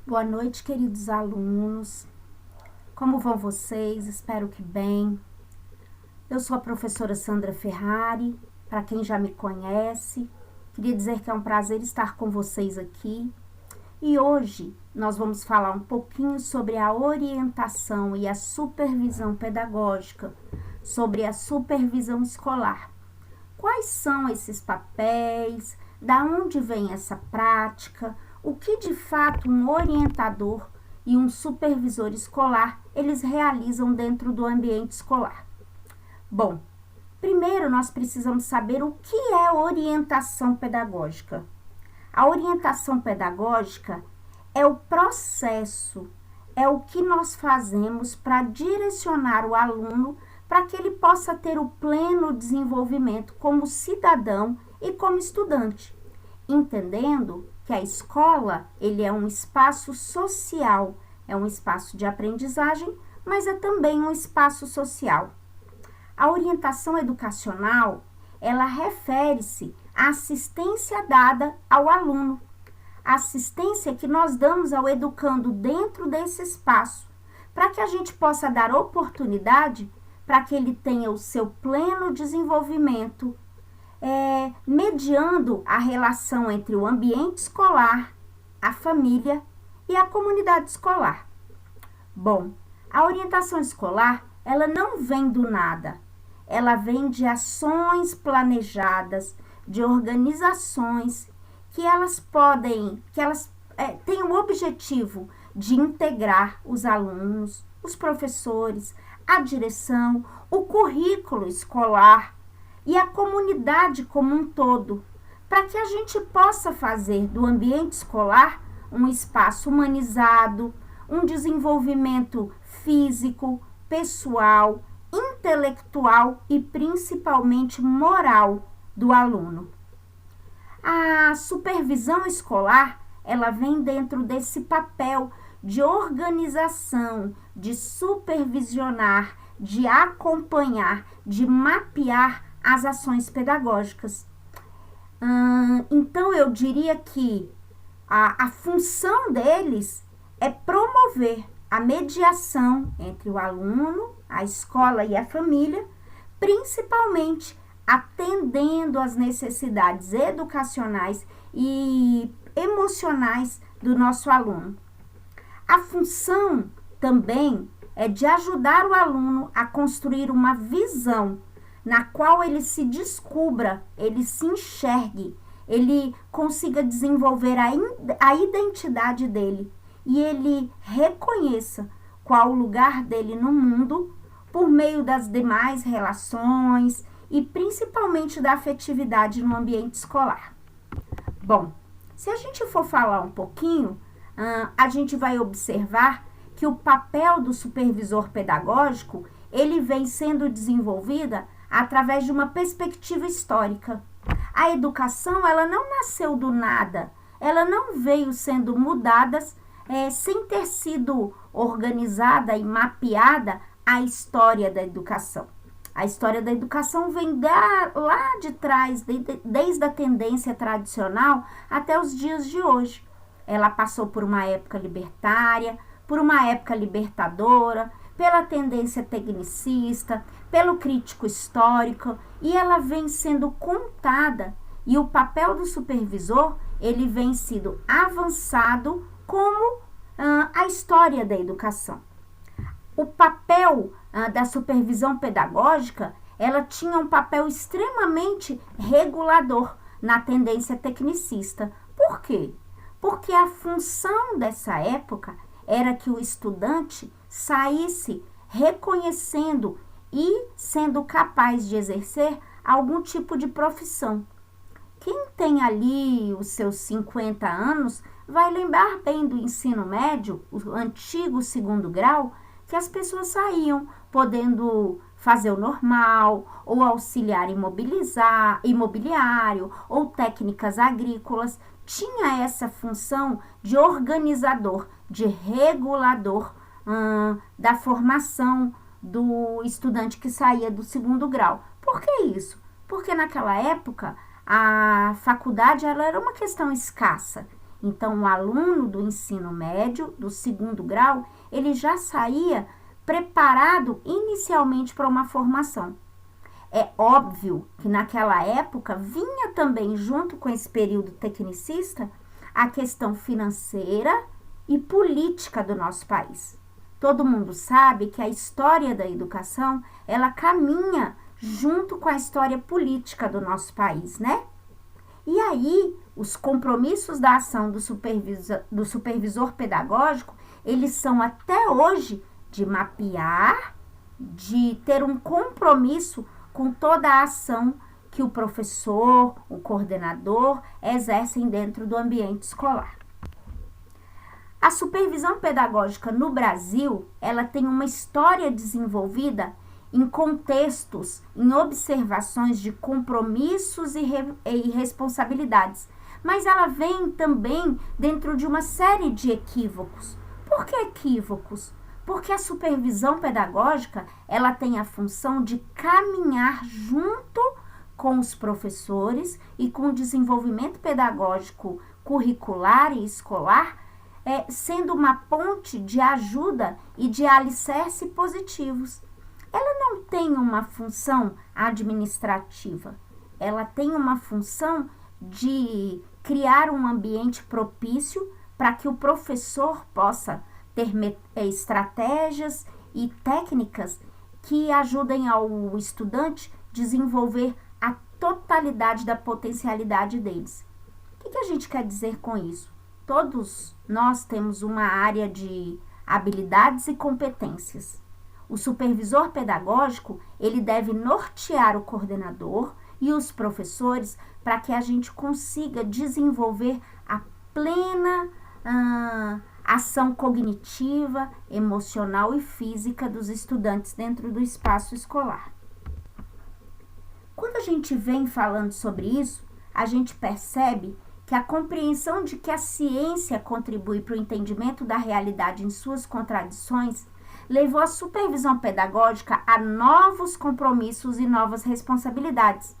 Boa noite, queridos alunos. Como vão vocês? Espero que bem. Eu sou a professora Sandra Ferrari. Para quem já me conhece, queria dizer que é um prazer estar com vocês aqui. E hoje nós vamos falar um pouquinho sobre a orientação e a supervisão pedagógica, sobre a supervisão escolar. Quais são esses papéis? Da onde vem essa prática? O que de fato um orientador e um supervisor escolar eles realizam dentro do ambiente escolar? Bom, primeiro nós precisamos saber o que é orientação pedagógica. A orientação pedagógica é o processo, é o que nós fazemos para direcionar o aluno para que ele possa ter o pleno desenvolvimento como cidadão e como estudante, entendendo que a escola ele é um espaço social, é um espaço de aprendizagem, mas é também um espaço social. A orientação educacional, ela refere-se à assistência dada ao aluno, a assistência que nós damos ao educando dentro desse espaço, para que a gente possa dar oportunidade para que ele tenha o seu pleno desenvolvimento, mediando a relação entre o ambiente escolar, a família e a comunidade escolar. Bom, a orientação escolar, ela não vem do nada. Ela vem de ações planejadas, de organizações que elas têm o objetivo de integrar os alunos, os professores, a direção, o currículo escolar e a comunidade como um todo, para que a gente possa fazer do ambiente escolar um espaço humanizado, um desenvolvimento físico, pessoal, intelectual e principalmente moral do aluno. A supervisão escolar, ela vem dentro desse papel de organização, de supervisionar, de acompanhar, de mapear as ações pedagógicas. Então, eu diria que a função deles é promover a mediação entre o aluno, a escola e a família, principalmente atendendo às necessidades educacionais e emocionais do nosso aluno. A função também é de ajudar o aluno a construir uma visão na qual ele se descubra, ele se enxergue, ele consiga desenvolver a identidade dele e ele reconheça qual o lugar dele no mundo por meio das demais relações e principalmente da afetividade no ambiente escolar. Bom, se a gente for falar um pouquinho, a gente vai observar que o papel do supervisor pedagógico, ele vem sendo desenvolvida através de uma perspectiva histórica. A educação, ela não nasceu do nada, ela não veio sendo mudada sem ter sido organizada e mapeada a história da educação. A história da educação vem lá de trás, desde a tendência tradicional até os dias de hoje. Ela passou por uma época libertária, por uma época libertadora, pela tendência tecnicista, pelo crítico histórico, e ela vem sendo contada, e o papel do supervisor, ele vem sendo avançado como a história da educação. O papel da supervisão pedagógica, ela tinha um papel extremamente regulador na tendência tecnicista. Por quê? Porque a função dessa época era que o estudante saísse reconhecendo e sendo capaz de exercer algum tipo de profissão. Quem tem ali os seus 50 anos vai lembrar bem do ensino médio, o antigo segundo grau, que as pessoas saíam podendo fazer o normal, ou auxiliar imobiliário, ou técnicas agrícolas. Tinha essa função de organizador, de regulador da formação do estudante que saía do segundo grau. Por que isso? Porque naquela época a faculdade ela era uma questão escassa Então, o aluno do ensino médio, do segundo grau, ele já saía preparado inicialmente para uma formação. É óbvio que naquela época vinha também, junto com esse período tecnicista, a questão financeira e política do nosso país. Todo mundo sabe que a história da educação, ela caminha junto com a história política do nosso país, né? E aí, os compromissos da ação do supervisor pedagógico, eles são até hoje de mapear, de ter um compromisso com toda a ação que o professor, o coordenador exercem dentro do ambiente escolar. A supervisão pedagógica no Brasil, ela tem uma história desenvolvida em contextos, em observações de compromissos e responsabilidades, mas ela vem também dentro de uma série de equívocos. Por que equívocos? Porque a supervisão pedagógica, ela tem a função de caminhar junto com os professores e com o desenvolvimento pedagógico curricular e escolar, sendo uma ponte de ajuda e de alicerce positivos. Ela não tem uma função administrativa, ela tem uma função de criar um ambiente propício para que o professor possa ter estratégias e técnicas que ajudem ao estudante desenvolver a totalidade da potencialidade deles. O que a gente quer dizer com isso? Todos nós temos uma área de habilidades e competências. O supervisor pedagógico, ele deve nortear o coordenador e os professores para que a gente consiga desenvolver a plena ação cognitiva, emocional e física dos estudantes dentro do espaço escolar. Quando a gente vem falando sobre isso, a gente percebe que a compreensão de que a ciência contribui para o entendimento da realidade em suas contradições levou a supervisão pedagógica a novos compromissos e novas responsabilidades.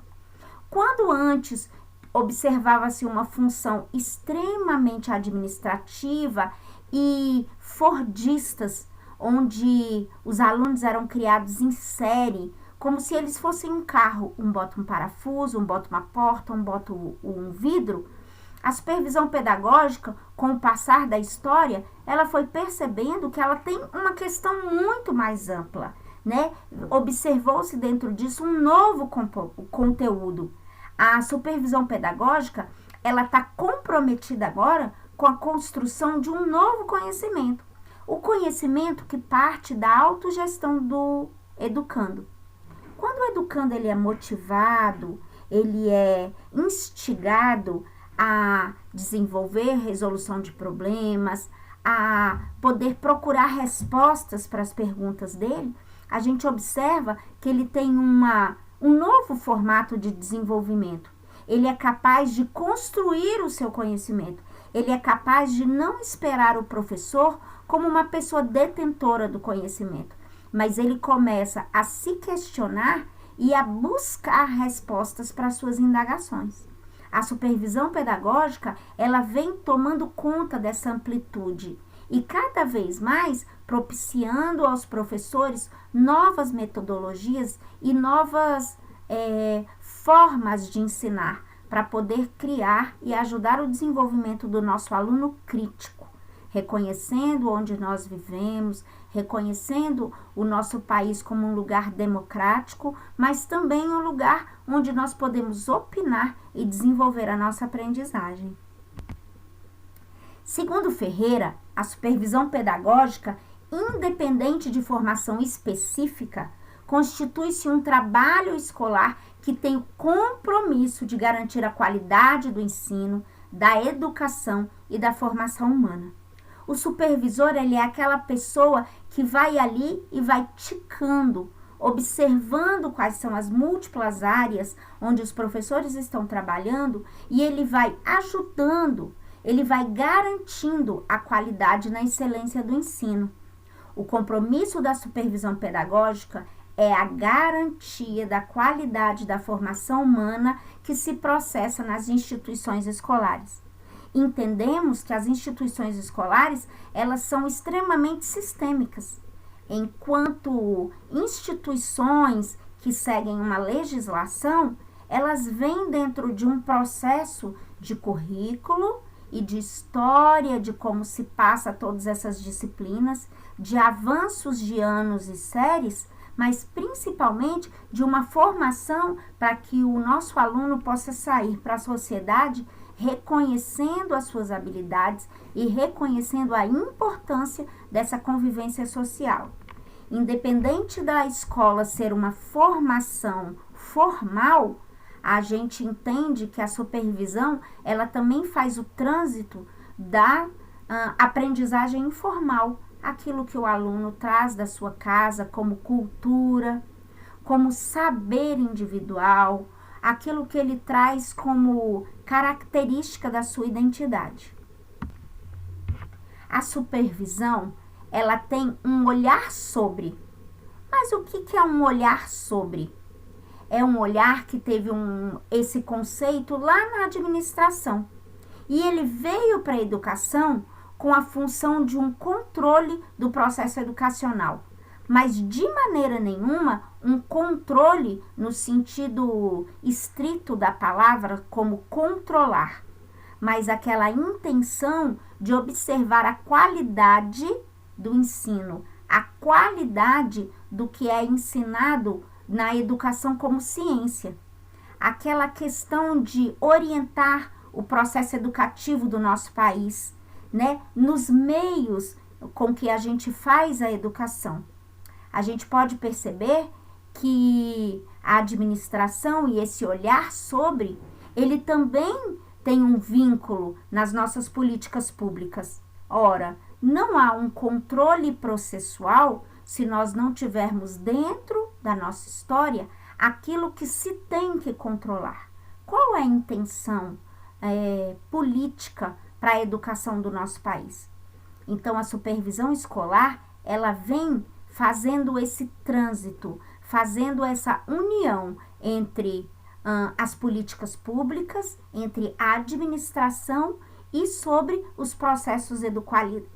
Quando antes observava-se uma função extremamente administrativa e fordistas, onde os alunos eram criados em série, como se eles fossem um carro, um bota um parafuso, um bota uma porta, um bota um vidro. A supervisão pedagógica, com o passar da história, ela foi percebendo que ela tem uma questão muito mais ampla, né? Observou-se dentro disso um novo conteúdo. A supervisão pedagógica, ela está comprometida agora com a construção de um novo conhecimento. O conhecimento que parte da autogestão do educando. Quando o educando ele é motivado, ele é instigado a desenvolver resolução de problemas, a poder procurar respostas para as perguntas dele, a gente observa que ele tem um novo formato de desenvolvimento. Ele é capaz de construir o seu conhecimento. Ele é capaz de não esperar o professor como uma pessoa detentora do conhecimento, mas ele começa a se questionar e a buscar respostas para suas indagações. A supervisão pedagógica, ela vem tomando conta dessa amplitude e cada vez mais propiciando aos professores novas metodologias e novas formas de ensinar para poder criar e ajudar o desenvolvimento do nosso aluno crítico, reconhecendo onde nós vivemos, reconhecendo o nosso país como um lugar democrático, mas também um lugar onde nós podemos opinar e desenvolver a nossa aprendizagem. Segundo Ferreira, a supervisão pedagógica, independente de formação específica, constitui-se um trabalho escolar que tem o compromisso de garantir a qualidade do ensino, da educação e da formação humana. O supervisor, ele é aquela pessoa que vai ali e vai ticando, observando quais são as múltiplas áreas onde os professores estão trabalhando e ele vai ajudando, ele vai garantindo a qualidade na excelência do ensino. O compromisso da supervisão pedagógica é a garantia da qualidade da formação humana que se processa nas instituições escolares. entendemos que as instituições escolares, elas são extremamente sistêmicas, enquanto instituições que seguem uma legislação, elas vêm dentro de um processo de currículo e de história, de como se passa todas essas disciplinas, de avanços de anos e séries, mas principalmente de uma formação para que o nosso aluno possa sair para a sociedade reconhecendo as suas habilidades e reconhecendo a importância dessa convivência social. Independente da escola ser uma formação formal, a gente entende que a supervisão, ela também faz o trânsito da aprendizagem informal, aquilo que o aluno traz da sua casa como cultura, como saber individual, aquilo que ele traz como característica da sua identidade. A supervisão, ela tem um olhar sobre. Mas o que é um olhar sobre? É um olhar que teve esse conceito lá na administração. E ele veio para a educação com a função de um controle do processo educacional, mas de maneira nenhuma um controle no sentido estrito da palavra, como controlar, mas aquela intenção de observar a qualidade do ensino, a qualidade do que é ensinado na educação como ciência, aquela questão de orientar o processo educativo do nosso país, né, nos meios com que a gente faz a educação. A gente pode perceber que a administração e esse olhar sobre, ele também tem um vínculo nas nossas políticas públicas. Ora, não há um controle processual se nós não tivermos dentro da nossa história aquilo que se tem que controlar. Qual é a intenção política para a educação do nosso país? Então, a supervisão escolar, ela vem fazendo esse trânsito, fazendo essa união entre as políticas públicas, entre a administração e sobre os processos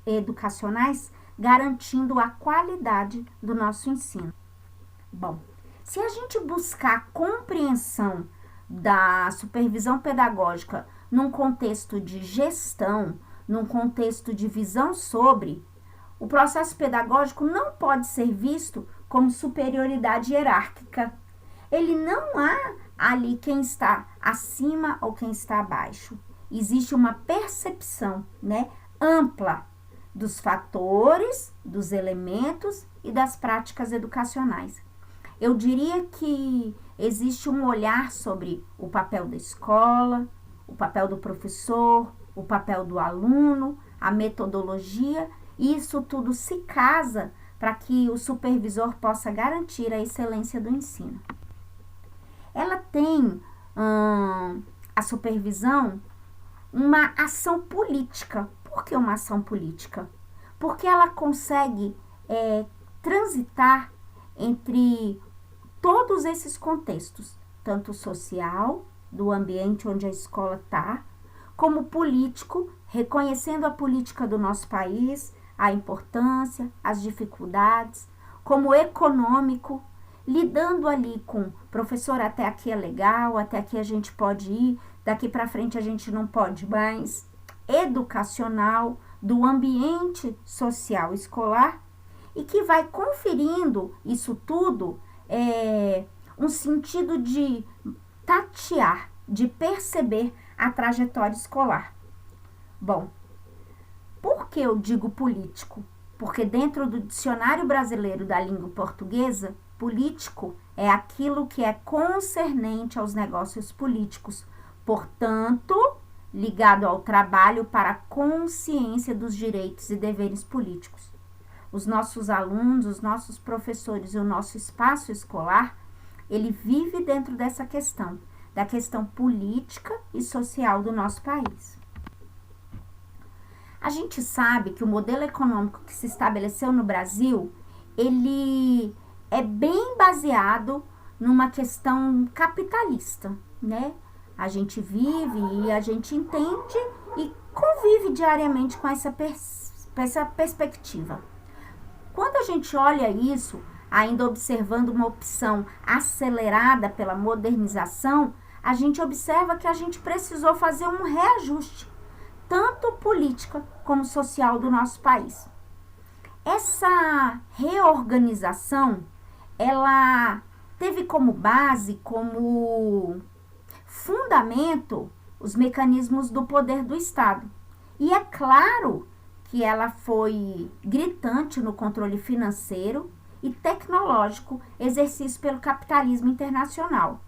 educacionais, garantindo a qualidade do nosso ensino. Bom, se a gente buscar a compreensão da supervisão pedagógica num contexto de gestão, num contexto de visão sobre, o processo pedagógico não pode ser visto como superioridade hierárquica. Ele não há ali quem está acima ou quem está abaixo. Existe uma percepção, né, ampla dos fatores, dos elementos e das práticas educacionais. Eu diria que existe um olhar sobre o papel da escola, o papel do professor, o papel do aluno, a metodologia, e isso tudo se casa para que o supervisor possa garantir a excelência do ensino. Ela tem, a supervisão, uma ação política. Por que uma ação política? Porque ela consegue transitar entre todos esses contextos, tanto social, do ambiente onde a escola está, como político, reconhecendo a política do nosso país, a importância, as dificuldades, como econômico, lidando ali com professor, até aqui é legal, até aqui a gente pode ir, daqui para frente a gente não pode mais, educacional, do ambiente social escolar, e que vai conferindo isso tudo um sentido de tatear, de perceber a trajetória escolar. Bom, por que eu digo político? Porque dentro do Dicionário Brasileiro da Língua Portuguesa, político é aquilo que é concernente aos negócios políticos, portanto, ligado ao trabalho para a consciência dos direitos e deveres políticos. Os nossos alunos, os nossos professores e o nosso espaço escolar, ele vive dentro dessa questão, da questão política e social do nosso país. A gente sabe que o modelo econômico que se estabeleceu no Brasil, ele é bem baseado numa questão capitalista, né? A gente vive e a gente entende e convive diariamente com essa perspectiva. Quando a gente olha isso, ainda observando uma opção acelerada pela modernização, a gente observa que a gente precisou fazer um reajuste, tanto política como social do nosso país. Essa reorganização, ela teve como base, como fundamento, os mecanismos do poder do Estado. E é claro que ela foi gritante no controle financeiro e tecnológico exercido pelo capitalismo internacional.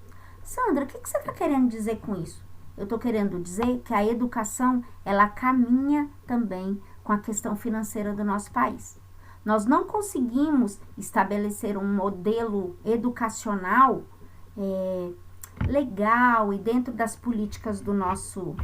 Sandra, o que você está querendo dizer com isso? Eu estou querendo dizer que a educação, ela caminha também com a questão financeira do nosso país. Nós não conseguimos estabelecer um modelo educacional legal e dentro das políticas do nosso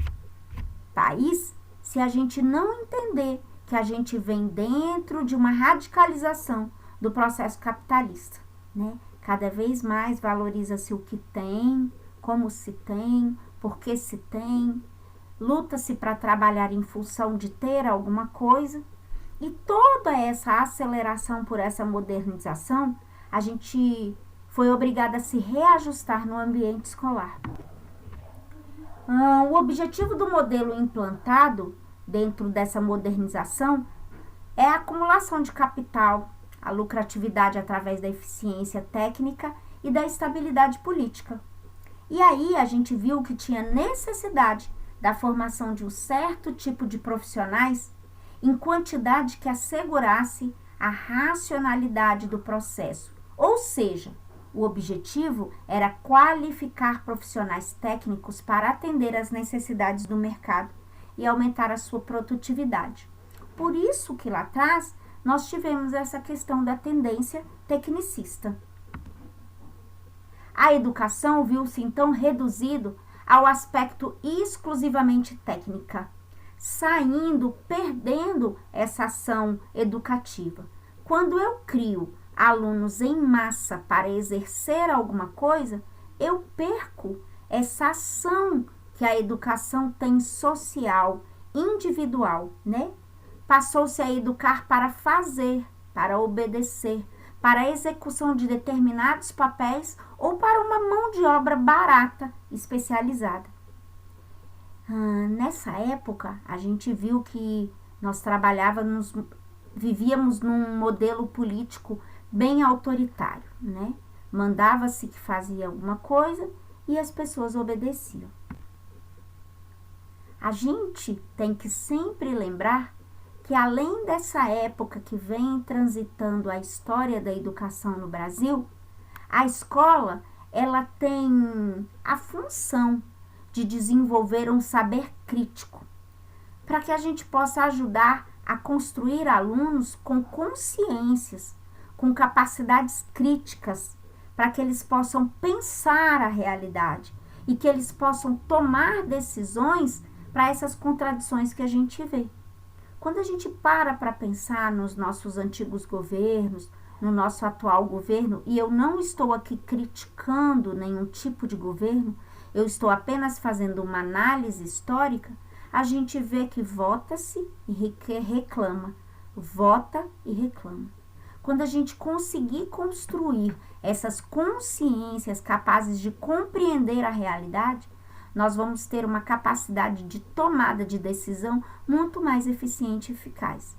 país se a gente não entender que a gente vem dentro de uma radicalização do processo capitalista, né? Cada vez mais valoriza-se o que tem, como se tem, por que se tem, luta-se para trabalhar em função de ter alguma coisa, e toda essa aceleração por essa modernização, a gente foi obrigada a se reajustar no ambiente escolar. O objetivo do modelo implantado dentro dessa modernização é a acumulação de capital, a lucratividade através da eficiência técnica e da estabilidade política. E aí a gente viu que tinha necessidade da formação de um certo tipo de profissionais em quantidade que assegurasse a racionalidade do processo. Ou seja, o objetivo era qualificar profissionais técnicos para atender às necessidades do mercado e aumentar a sua produtividade. Por isso que lá atrás nós tivemos essa questão da tendência tecnicista. A educação viu-se então reduzido ao aspecto exclusivamente técnica, perdendo essa ação educativa. Quando eu crio alunos em massa para exercer alguma coisa, eu perco essa ação que a educação tem social, individual, né? Passou-se a educar para fazer, para obedecer, para a execução de determinados papéis ou para uma mão de obra barata, especializada. Nessa época, a gente viu que nós vivíamos num modelo político bem autoritário, né? Mandava-se que fazia alguma coisa e as pessoas obedeciam. A gente tem que sempre lembrar que além dessa época que vem transitando a história da educação no Brasil, a escola, ela tem a função de desenvolver um saber crítico, para que a gente possa ajudar a construir alunos com consciências, com capacidades críticas, para que eles possam pensar a realidade e que eles possam tomar decisões para essas contradições que a gente vê. Quando a gente para pensar nos nossos antigos governos, no nosso atual governo, e eu não estou aqui criticando nenhum tipo de governo, eu estou apenas fazendo uma análise histórica, a gente vê que vota-se e reclama, vota e reclama. Quando a gente conseguir construir essas consciências capazes de compreender a realidade, nós vamos ter uma capacidade de tomada de decisão muito mais eficiente e eficaz.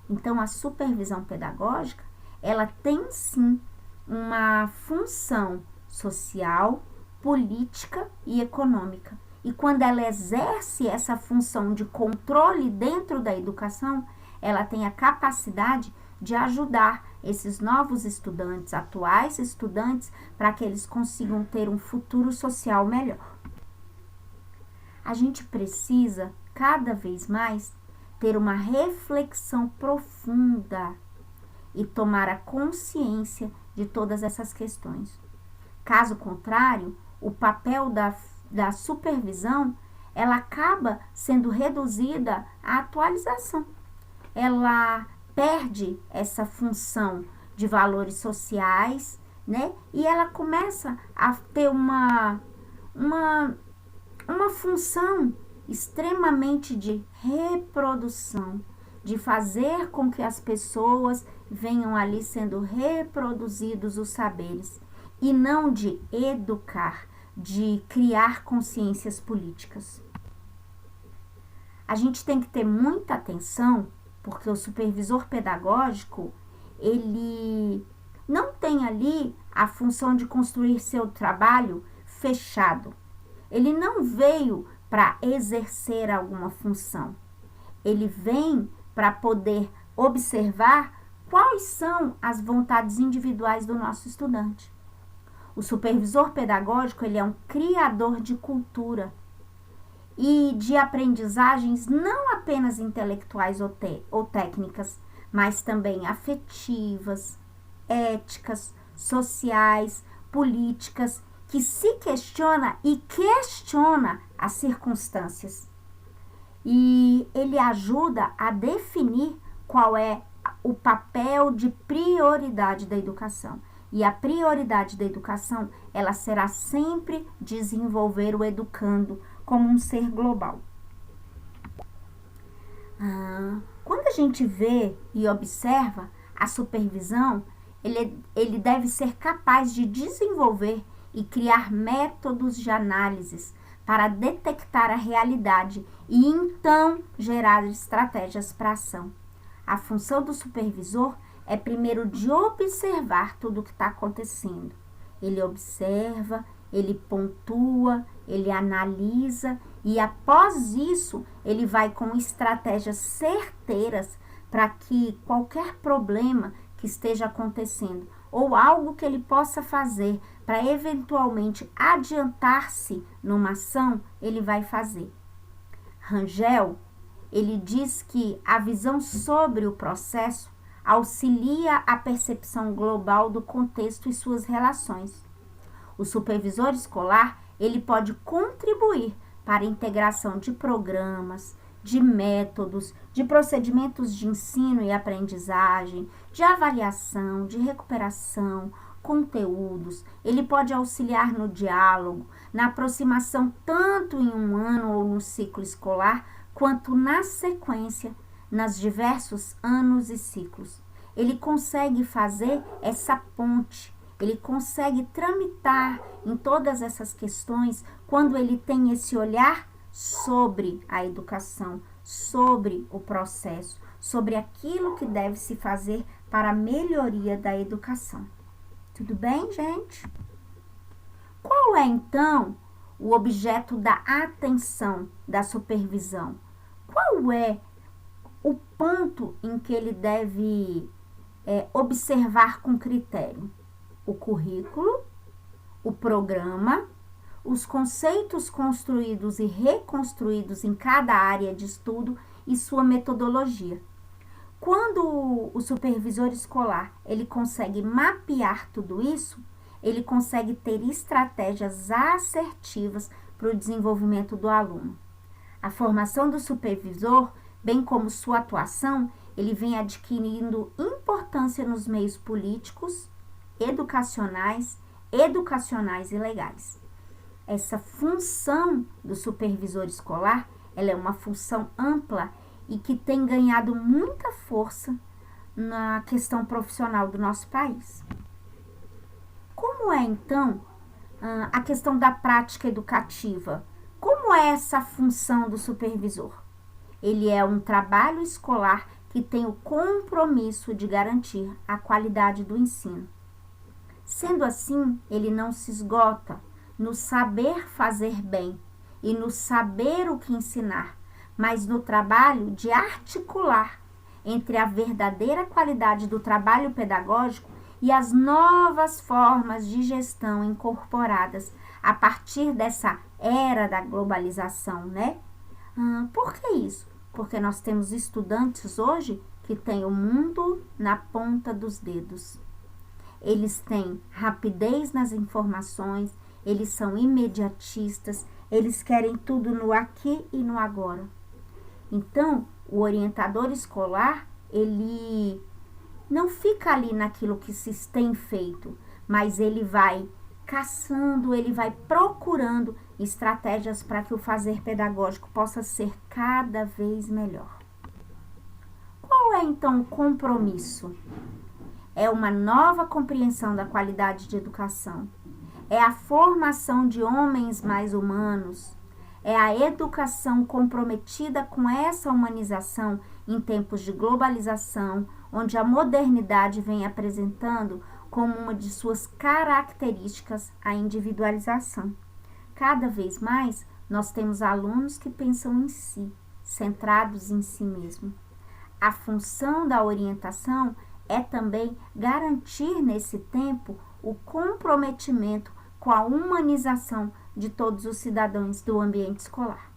Então, a supervisão pedagógica, ela tem sim uma função social, política e econômica. E quando ela exerce essa função de controle dentro da educação, ela tem a capacidade de ajudar esses novos estudantes, atuais estudantes, para que eles consigam ter um futuro social melhor. A gente precisa, cada vez mais, ter uma reflexão profunda e tomar a consciência de todas essas questões. Caso contrário, o papel da supervisão, ela acaba sendo reduzida à atualização. Ela perde essa função de valores sociais, né? E ela começa a ter uma função extremamente de reprodução, de fazer com que as pessoas venham ali sendo reproduzidos os saberes, e não de educar, de criar consciências políticas. A gente tem que ter muita atenção, porque o supervisor pedagógico, ele não tem ali a função de construir seu trabalho fechado. Ele não veio para exercer alguma função. Ele vem para poder observar quais são as vontades individuais do nosso estudante. O supervisor pedagógico, ele é um criador de cultura e de aprendizagens não apenas intelectuais ou técnicas, mas também afetivas, éticas, sociais, políticas, que se questiona e questiona as circunstâncias. E ele ajuda a definir qual é o papel de prioridade da educação. E a prioridade da educação, ela será sempre desenvolver o educando como um ser global. Quando a gente vê e observa a supervisão, ele deve ser capaz de desenvolver e criar métodos de análises para detectar a realidade e então gerar estratégias para ação. A função do supervisor é primeiro de observar tudo o que está acontecendo. Ele observa, ele pontua, ele analisa e após isso ele vai com estratégias certeiras para que qualquer problema que esteja acontecendo ou algo que ele possa fazer para eventualmente adiantar-se numa ação, ele vai fazer. Rangel, ele diz que a visão sobre o processo auxilia a percepção global do contexto e suas relações. O supervisor escolar, ele pode contribuir para a integração de programas, de métodos, de procedimentos de ensino e aprendizagem, de avaliação, de recuperação, conteúdos. Ele pode auxiliar no diálogo, na aproximação tanto em um ano ou no ciclo escolar, quanto na sequência, nos diversos anos e ciclos. Ele consegue fazer essa ponte, ele consegue tramitar em todas essas questões quando ele tem esse olhar sobre a educação, sobre o processo, sobre aquilo que deve se fazer para a melhoria da educação. Tudo bem, gente? Qual é, então, o objeto da atenção, da supervisão? Qual é o ponto em que ele deve observar com critério? O currículo, o programa, os conceitos construídos e reconstruídos em cada área de estudo e sua metodologia. Quando o supervisor escolar ele consegue mapear tudo isso, ele consegue ter estratégias assertivas para o desenvolvimento do aluno. A formação do supervisor, bem como sua atuação, ele vem adquirindo importância nos meios políticos, educacionais e legais. Essa função do supervisor escolar, ela é uma função ampla e que tem ganhado muita força na questão profissional do nosso país. Como é, então, a questão da prática educativa? Como é essa função do supervisor? Ele é um trabalho escolar que tem o compromisso de garantir a qualidade do ensino. Sendo assim, ele não se esgota no saber fazer bem e no saber o que ensinar, mas no trabalho de articular entre a verdadeira qualidade do trabalho pedagógico e as novas formas de gestão incorporadas a partir dessa era da globalização, né? Por que isso? Porque nós temos estudantes hoje que têm o mundo na ponta dos dedos. Eles têm rapidez nas informações, eles são imediatistas, eles querem tudo no aqui e no agora. Então, o orientador escolar, ele não fica ali naquilo que se tem feito, mas ele vai caçando, ele vai procurando estratégias para que o fazer pedagógico possa ser cada vez melhor. Qual é então o compromisso? É uma nova compreensão da qualidade de educação. É a formação de homens mais humanos. É a educação comprometida com essa humanização em tempos de globalização, onde a modernidade vem apresentando como uma de suas características a individualização. Cada vez mais, nós temos alunos que pensam em si, centrados em si mesmo. A função da orientação é também garantir nesse tempo o comprometimento com a humanização de todos os cidadãos do ambiente escolar.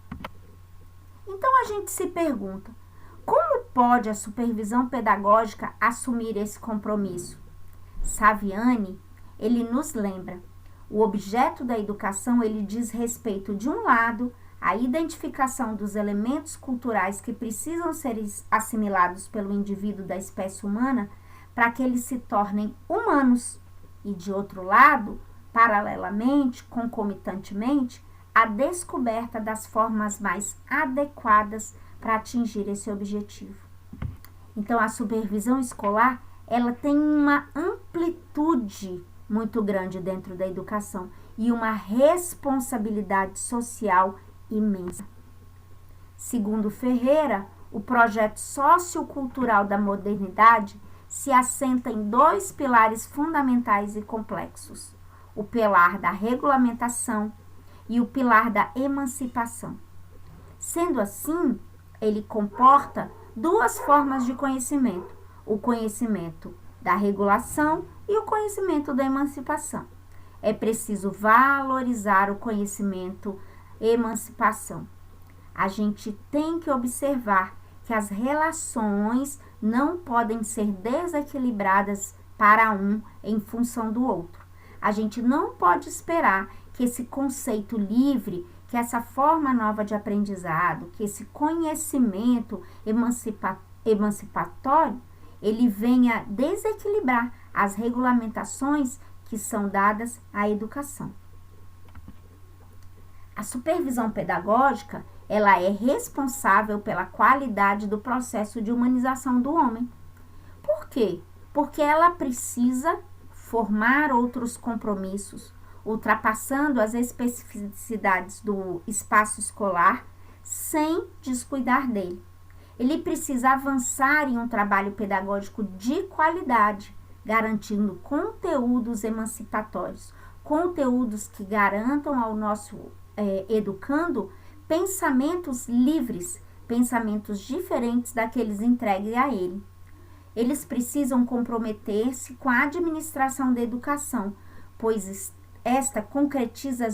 Então a gente se pergunta, como pode a supervisão pedagógica assumir esse compromisso? Saviani, ele nos lembra, o objeto da educação, ele diz respeito, de um lado, à identificação dos elementos culturais que precisam ser assimilados pelo indivíduo da espécie humana para que eles se tornem humanos, e de outro lado, paralelamente, concomitantemente, a descoberta das formas mais adequadas para atingir esse objetivo. Então, a supervisão escolar, ela tem uma amplitude muito grande dentro da educação e uma responsabilidade social imensa. Segundo Ferreira, o projeto sociocultural da modernidade se assenta em dois pilares fundamentais e complexos: o pilar da regulamentação e o pilar da emancipação. Sendo assim, ele comporta duas formas de conhecimento: o conhecimento da regulação e o conhecimento da emancipação. É preciso valorizar o conhecimento emancipação. A gente tem que observar que as relações não podem ser desequilibradas para um em função do outro. A gente não pode esperar que esse conceito livre, que essa forma nova de aprendizado, que esse conhecimento emancipatório, ele venha desequilibrar as regulamentações que são dadas à educação. A supervisão pedagógica, ela é responsável pela qualidade do processo de humanização do homem. Por quê? Porque ela precisa formar outros compromissos, ultrapassando as especificidades do espaço escolar, sem descuidar dele. Ele precisa avançar em um trabalho pedagógico de qualidade, garantindo conteúdos emancipatórios, conteúdos que garantam ao nosso educando pensamentos livres, pensamentos diferentes daqueles entregues a ele. Eles precisam comprometer-se com a administração da educação, pois esta concretiza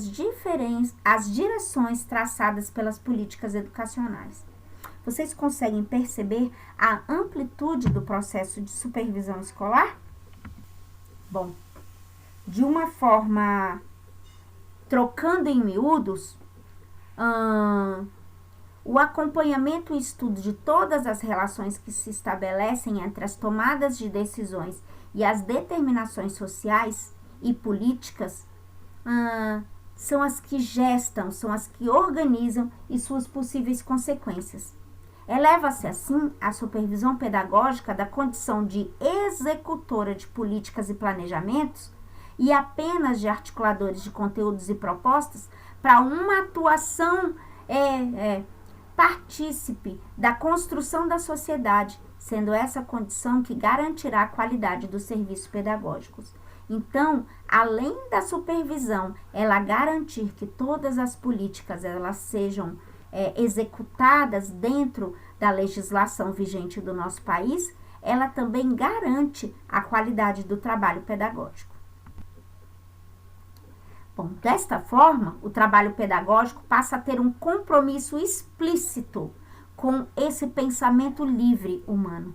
as direções traçadas pelas políticas educacionais. Vocês conseguem perceber a amplitude do processo de supervisão escolar? Bom, de uma forma, trocando em miúdos, o acompanhamento e estudo de todas as relações que se estabelecem entre as tomadas de decisões e as determinações sociais e políticas são as que gestam, são as que organizam e suas possíveis consequências. Eleva-se, assim, a supervisão pedagógica da condição de executora de políticas e planejamentos e apenas de articuladores de conteúdos e propostas para uma atuação partícipe da construção da sociedade, sendo essa condição que garantirá a qualidade dos serviços pedagógicos. Então, além da supervisão, ela garantir que todas as políticas elas sejam executadas dentro da legislação vigente do nosso país, ela também garante a qualidade do trabalho pedagógico. Bom, desta forma, o trabalho pedagógico passa a ter um compromisso explícito com esse pensamento livre humano.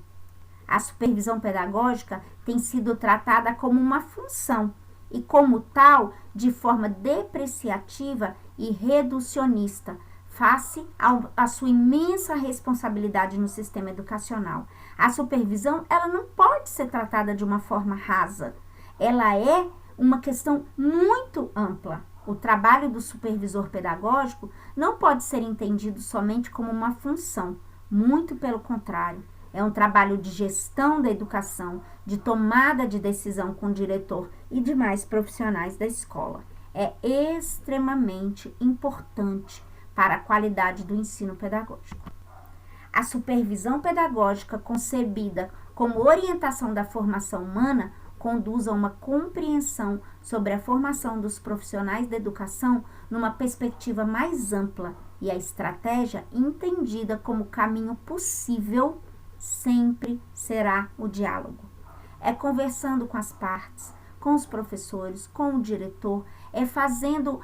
A supervisão pedagógica tem sido tratada como uma função e, como tal, de forma depreciativa e reducionista, face à sua imensa responsabilidade no sistema educacional. A supervisão, ela não pode ser tratada de uma forma rasa. Ela é uma questão muito ampla. O trabalho do supervisor pedagógico não pode ser entendido somente como uma função, muito pelo contrário. É um trabalho de gestão da educação, de tomada de decisão com o diretor e demais profissionais da escola. É extremamente importante para a qualidade do ensino pedagógico. A supervisão pedagógica, concebida como orientação da formação humana, conduz a uma compreensão sobre a formação dos profissionais da educação numa perspectiva mais ampla e a estratégia entendida como caminho possível sempre será o diálogo. É conversando com as partes, com os professores, com o diretor, é fazendo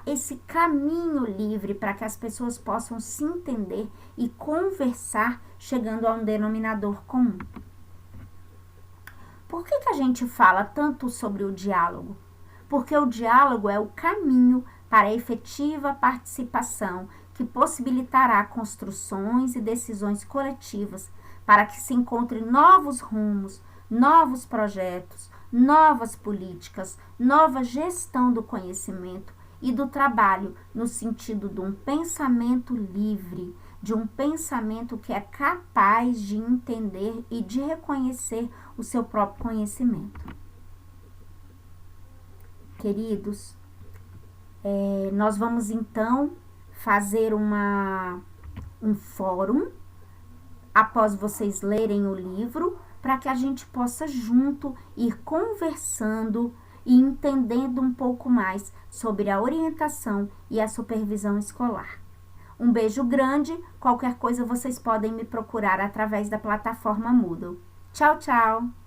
esse caminho livre para que as pessoas possam se entender e conversar, chegando a um denominador comum. Por que a gente fala tanto sobre o diálogo? Porque o diálogo é o caminho para a efetiva participação que possibilitará construções e decisões coletivas para que se encontrem novos rumos, novos projetos, novas políticas, nova gestão do conhecimento e do trabalho no sentido de um pensamento livre, de um pensamento que é capaz de entender e de reconhecer o seu próprio conhecimento. Queridos, nós vamos então fazer um fórum após vocês lerem o livro, para que a gente possa junto ir conversando e entendendo um pouco mais sobre a orientação e a supervisão escolar. Um beijo grande, qualquer coisa vocês podem me procurar através da plataforma Moodle. Tchau, tchau!